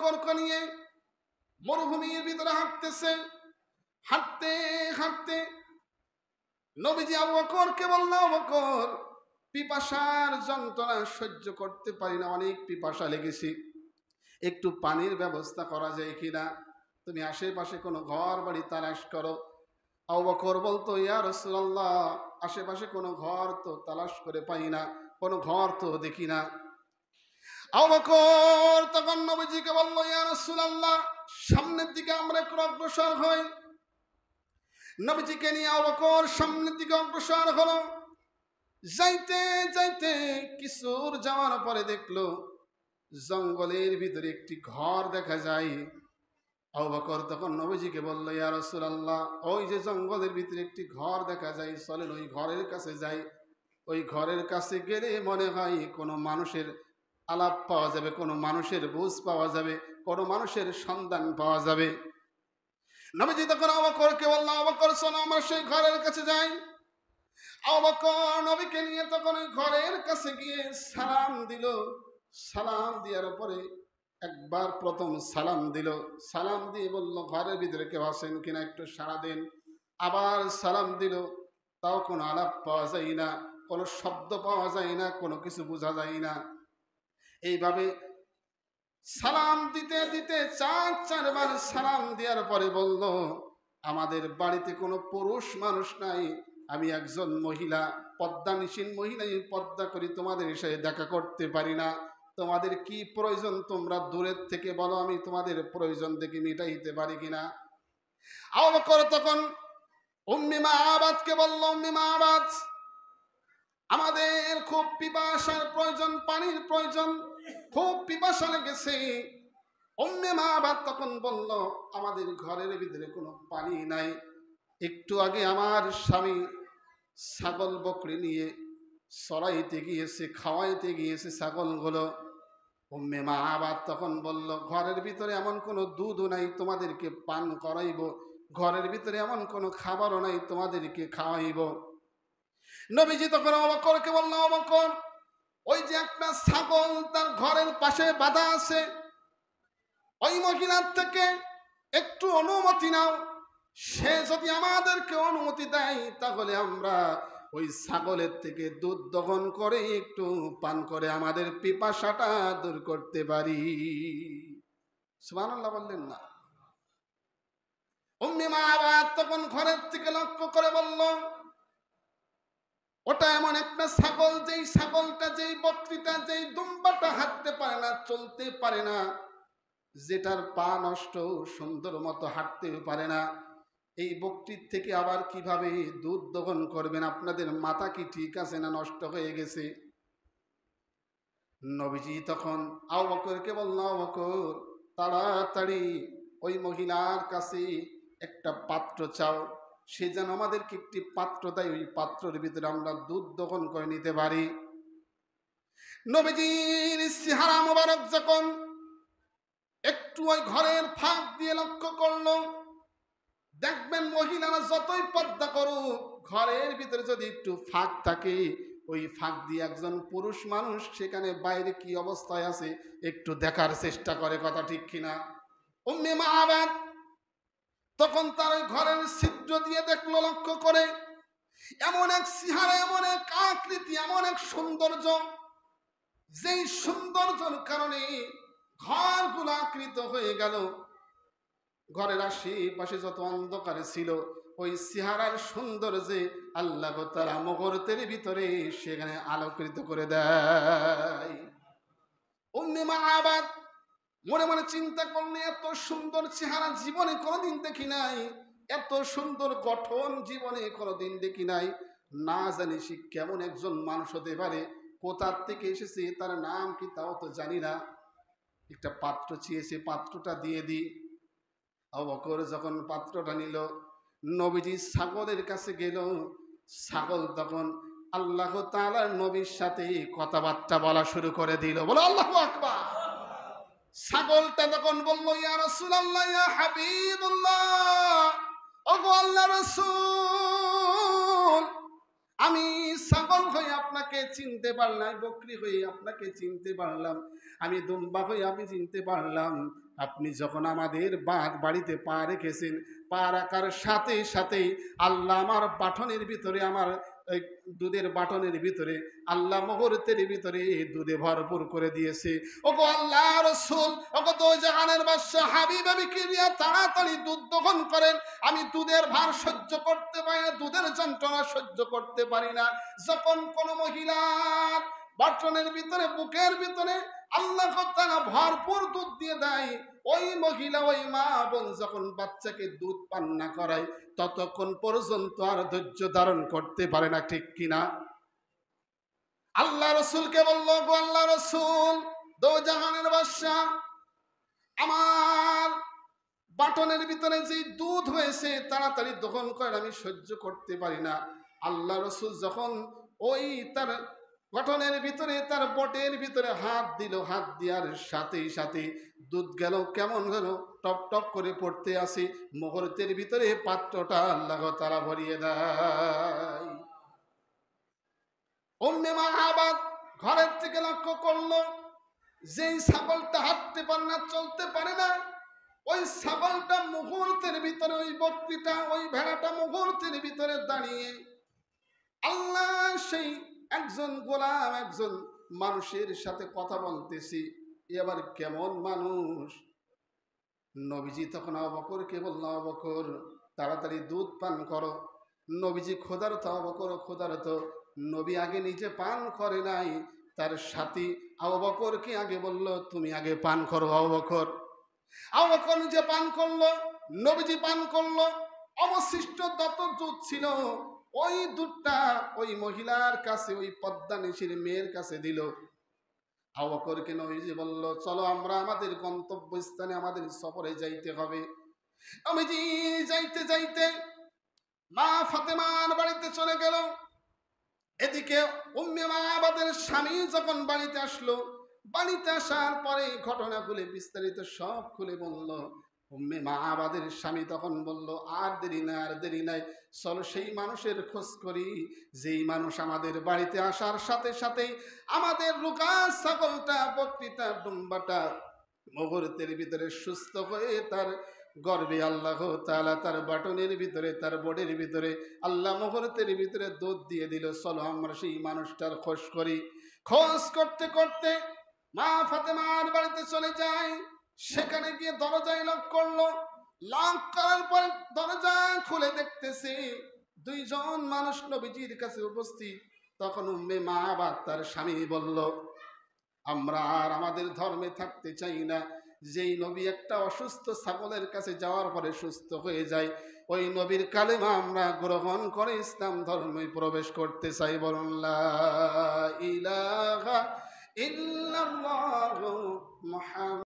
বকরকে নিয়ে মরুভূমির ভিতরে হাঁটতেছে। হাঁটতে হাঁটতে নবীজি আবু বকরকে বলল, আবু বকর, পিপাসার যন্ত্রণা সহ্য করতে পারি না, অনেক পিপাসা লেগেছে, একটু পানির ব্যবস্থা করা যায় কিনা? তুমি আশেপাশে কোনো ঘর বাড়ি তালাশ করো। আবু বকর বলতো, ইয়া রাসূলুল্লাহ, আশেপাশে কোনো ঘর তো তালাশ করে পাই না, কোনো ঘর তো দেখি না। আবু বকর তখন নবীজিকে বলল, ইয়া রাসূলুল্লাহ, সামনের দিকে আমরা একটু অগ্রসর হই। নবীজিকে নিয়ে আবু বকর সামনের দিকে অগ্রসর হলো। যাইতে যাইতে কিছুর যাওয়ার পরে দেখলো জঙ্গলের ভিতরে একটি ঘর দেখা যায়। আবু বকর তখন নবীজিকে বলল, ইয়া রাসূলুল্লাহ, ওই যে জঙ্গলের ভিতরে একটি ঘর দেখা যায়, চলেন ওই ঘরের কাছে যাই। ওই ঘরের কাছে গেলে মনে হয় কোনো মানুষের আলাপ পাওয়া যাবে, কোনো মানুষের বুঝ পাওয়া যাবে, কোনো মানুষের সন্ধান পাওয়া যাবে। নবীজি তখন আবু বকরকে বলল, আবু বকর চলো আমরা সেই ঘরের কাছে যাই। আবু বকর নবীকে নিয়ে তখন ওই ঘরের কাছে গিয়ে সালাম দিল। সালাম দেওয়ার পরে একবার প্রথম সালাম দিল, সালাম দিয়ে বলল, ঘরের ভিতরে কেউ আছেন কিনা, একটু সাড়া দেন। আবার সালাম দিল, তাও কোনো আলাপ পাওয়া যায় না, কোনো শব্দ পাওয়া যায় না, কোনো কিছু বোঝা যায় না। এইভাবে সালাম দিতে দিতে চারবার সালাম দেওয়ার পরে বলল, আমাদের বাড়িতে কোনো পুরুষ মানুষ নাই, আমি একজন মহিলা, পদ্মানিসীন মহিলা, পদ্মা করি, তোমাদের এসে দেখা করতে পারি না। তোমাদের কি প্রয়োজন তোমরা দূরের থেকে বলো, আমি তোমাদের প্রয়োজন দেখে মিটাইতে পারি কিনা। আবু বকর তখন উম্মে মাআবাদকে বলল, উম্মে মাআবাদ, আমাদের খুব পিপাসার প্রয়োজন, পানির প্রয়োজন, খুব পিপাসা লেগেছে। উম্মে মাআবাদ তখন বলল, আমাদের ঘরের ভিতরে কোনো পানি নাই, একটু আগে আমার স্বামী ছাগল বকরি নিয়ে চড়াইতে গিয়েছে, খাওয়াইতে গিয়েছে ছাগলগুলো। উম্মে মাআবাদ তখন বলল, ঘরের ভিতরে এমন কোনো দুধও নাই তোমাদেরকে পান করাইব, ঘরের ভিতরে এমন কোনো খাবারও নাই তোমাদেরকে খাওয়াইব। নবীজি তখন আবু বকরকে বলল, আবু বকর, ওই যে একটা ছাগল তার ঘরের পাশে বাঁধা আছে, ওই মহিলার থেকে একটু অনুমতি নাও, সে যদি আমাদেরকে অনুমতি দেয় তাহলে আমরা ওই ছাগলের থেকে দুধ দহন করে একটু পান করে আমাদের পিপাসাটা দূর করতে পারি। সুবহানাল্লাহ বললেন না? উম্মে মাআবাদ তখন ঘরের থেকে লক্ষ্য করে বলল, ওটা এমন একটা ছাগল, যেই ছাগলটা, যেই বকরিটা, যেই দুম্বাটা হাঁটতে পারে না, চলতে পারে না, যেটার পা নষ্ট, সুন্দর মতো হাঁটতেও পারে না, এই বকরির থেকে আবার কিভাবে দুধ দহন করবেন? আপনাদের মাথা কি ঠিক আছে না নষ্ট হয়ে গেছে? নবীজি তখন আবু বকরকে বলল, আবু বকর, তাড়াতাড়ি ওই মহিলার কাছে একটা পাত্র চাও, সে যেন আমাদেরকে একটি পাত্র দেয়, ওই পাত্রের ভিতরে আমরা দুধ দহন করে নিতে পারি। নবীজির চেহারা মোবারক যখন একটু ওই ঘরের ফাঁক দিয়ে লক্ষ্য করলো, দেখবেন মহিলারা যতই পর্দা করুক, ঘরের ভিতরে যদি একটু ফাঁক থাকে, ওই ফাঁক দিয়ে একজন পুরুষ মানুষ সেখানে বাইরে কি অবস্থায় আছে একটু দেখার চেষ্টা করে, কথা ঠিক কিনা? উম্মে মাআবাদ তখন তার ওই ঘরের ছিদ্র দিয়ে দেখলো, লক্ষ্য করে এমন এক চেহারা, এমন এক আকৃতি, এমন এক সৌন্দর্য, যেই সৌন্দর্যের কারণে ঘরগুলো আকৃত হয়ে গেল। ঘরের আশেপাশে যত অন্ধকারে ছিল, ওই চেহারার সৌন্দর্যে আল্লাহ তাআলা মুহূর্তের ভিতরে সেখানে আলোকিত করে দেয়। উম্মে মাআবাদ মনে মনে চিন্তা করলে, এত সুন্দর চেহারা জীবনে কোনোদিন দেখি নাই, এত সুন্দর গঠন জীবনে কোনোদিন দেখি নাই, না জানি সে কেমন একজন মানুষ হতে পারে, কোথার থেকে এসেছে, তার নাম কি তাও তো জানি না। একটা পাত্র চেয়েছে, পাত্রটা দিয়ে দিই। আবু বকর যখন পাত্রটা নিল, নবীজি ছাগলের কাছে গেল। ছাগল তখন আল্লাহ তাআলার নবীর সাথে কথাবার্তা বলা শুরু করে দিল। বলো আল্লাহু আকবার। ছাগলটা তখন বলল, ইয়া রাসূলুল্লাহ, ইয়া হাবিবুল্লাহ, ওগো আল্লাহর রাসূল, আমি ছাগল হয়ে আপনাকে চিনতে পারলাম, বকরি হয়ে আপনাকে চিনতে পারলাম, আমি দুম্বা হয়ে আমি চিনতে পারলাম। আপনি যখন আমাদের বাড়িতে পা রেখেছেন, পা রাখার সাথে সাথেই আল্লাহ আমার বাটনের ভিতরে, আমার এই দুধের বাটনের ভিতরে আল্লাহ মুহূর্তের ভিতরে দুধে ভরপুর করে দিয়েছে। ওগো আল্লাহ রাসূল, ওগো দো জাহানের বাদশা হাবিব, আমি কিরিয়া তাড়াতাড়ি দুধ দহন করেন। আমি দুধের ভার সহ্য করতে পারি না, দুধের যন্ত্রণা সহ্য করতে পারি না। যখন কোন মহিলার বাটনের ভিতরে, বুকের ভিতরে আল্লাহ তাআলা ভরপুর দুধ দিয়ে দেয়, ওই মহিলা, ওই মা বোন যখন বাচ্চাকে দুধ পান না করায়, ততক্ষণ পর্যন্ত আর ধৈর্য ধারণ করতে পারে না, ঠিক কিনা? আল্লাহ রসুলকে বলল, গো আল্লাহ রসুল, দো জাহানের বাদশা, আমার বাটনের ভিতরে যে দুধ হয়েছে তাড়াতাড়ি দহন করেন, আমি সহ্য করতে পারি না। আল্লাহ রসুল যখন ওই তার গঠনের ভিতরে, তার বটের ভিতরে হাত দিল, হাত দেওয়ার সাথে সাথে দুধ গেল কেমন যেন টপ টপ করে পড়তে আসে। মুহূর্তের ভিতরে পাত্রটা আল্লাহ তাআলা ভরিয়ে দেয়। উম্মে মাহাবাদ ঘরের থেকে লক্ষ্য করলো, যেই ছাগলটা হাঁটতে পারে না, চলতে পারে না, ওই ছাগলটা মুহূর্তের ভিতরে, ওই বকরিটা, ওই ভেড়াটা মুহূর্তের ভিতরে দাঁড়িয়ে আল্লাহ সেই একজন গোলাম, একজন মানুষের সাথে কথা বলতেছি। এবার কেমন মানুষ! নবীজি তখন আবু বকরকে বলল, আবু বকর তাড়াতাড়ি দুধ পান করো। নবীজি ক্ষুধার্ত, আবু বকর ক্ষুধার্ত। নবী আগে নিজে পান করে নাই, তার সাথী আবু বকরকে আগে বলল, তুমি আগে পান করো আবু বকর। আবু বকর নিজে পান করলো, নবীজি পান করলো। অবশিষ্ট যত দুধ ছিল, ওই দুধটা ওই মহিলার কাছে, ওই পদ্মানিশীর মেয়ের কাছে দিল। আবু বকরকে নবীজি বলল, চলো আমরা আমাদের গন্তব্যস্থানে, আমাদের সফরে যাইতে হবে। নবীজি যাইতে যাইতে মা ফাতেমার বাড়িতে চলে গেল। এদিকে উম্মে মাবাদের স্বামী যখন বাড়িতে আসলো, বাড়িতে আসার পরে ঘটনাগুলো বিস্তারিত সব খুলে বলল। উম্মে মাবাদের স্বামী তখন বলল, আর দেরি নাই, আর দেরি নাই, চলো সেই মানুষের খোঁজ করি, যেই মানুষ আমাদের বাড়িতে আসার সাথে সাথেই আমাদের রোগা ছাগলটা, বকরিটা, ডুম্বাটা মুহূর্তের ভিতরে সুস্থ হয়ে তার গর্বে আল্লাহ তাআলা তার বাটনের ভিতরে, তার বডির ভিতরে আল্লাহ মুহূর্তের ভিতরে দুধ দিয়ে দিল। চলো আমরা সেই মানুষটার খোঁজ করি। খোঁজ করতে করতে মা ফাতেমার বাড়িতে চলে যায়। সেখানে গিয়ে দরজায় লক করলো। লক করার পর দরজা খুলে দেখতেছে দুইজন মানুষ নবীজির কাছে উপস্থিত। তখন উম্মে মাহাবাদ তার স্বামী বলল, আমরা আর আমাদের ধর্মে থাকতে চাই না। যেই নবী একটা অসুস্থ ছাগলের কাছে যাওয়ার পরে সুস্থ হয়ে যায়, ওই নবীর কালেমা আমরা গ্রহণ করে ইসলাম ধর্মে প্রবেশ করতে চাই। বলুন লা ইলাহা ইল্লাল্লাহু মুহাম্মাদুর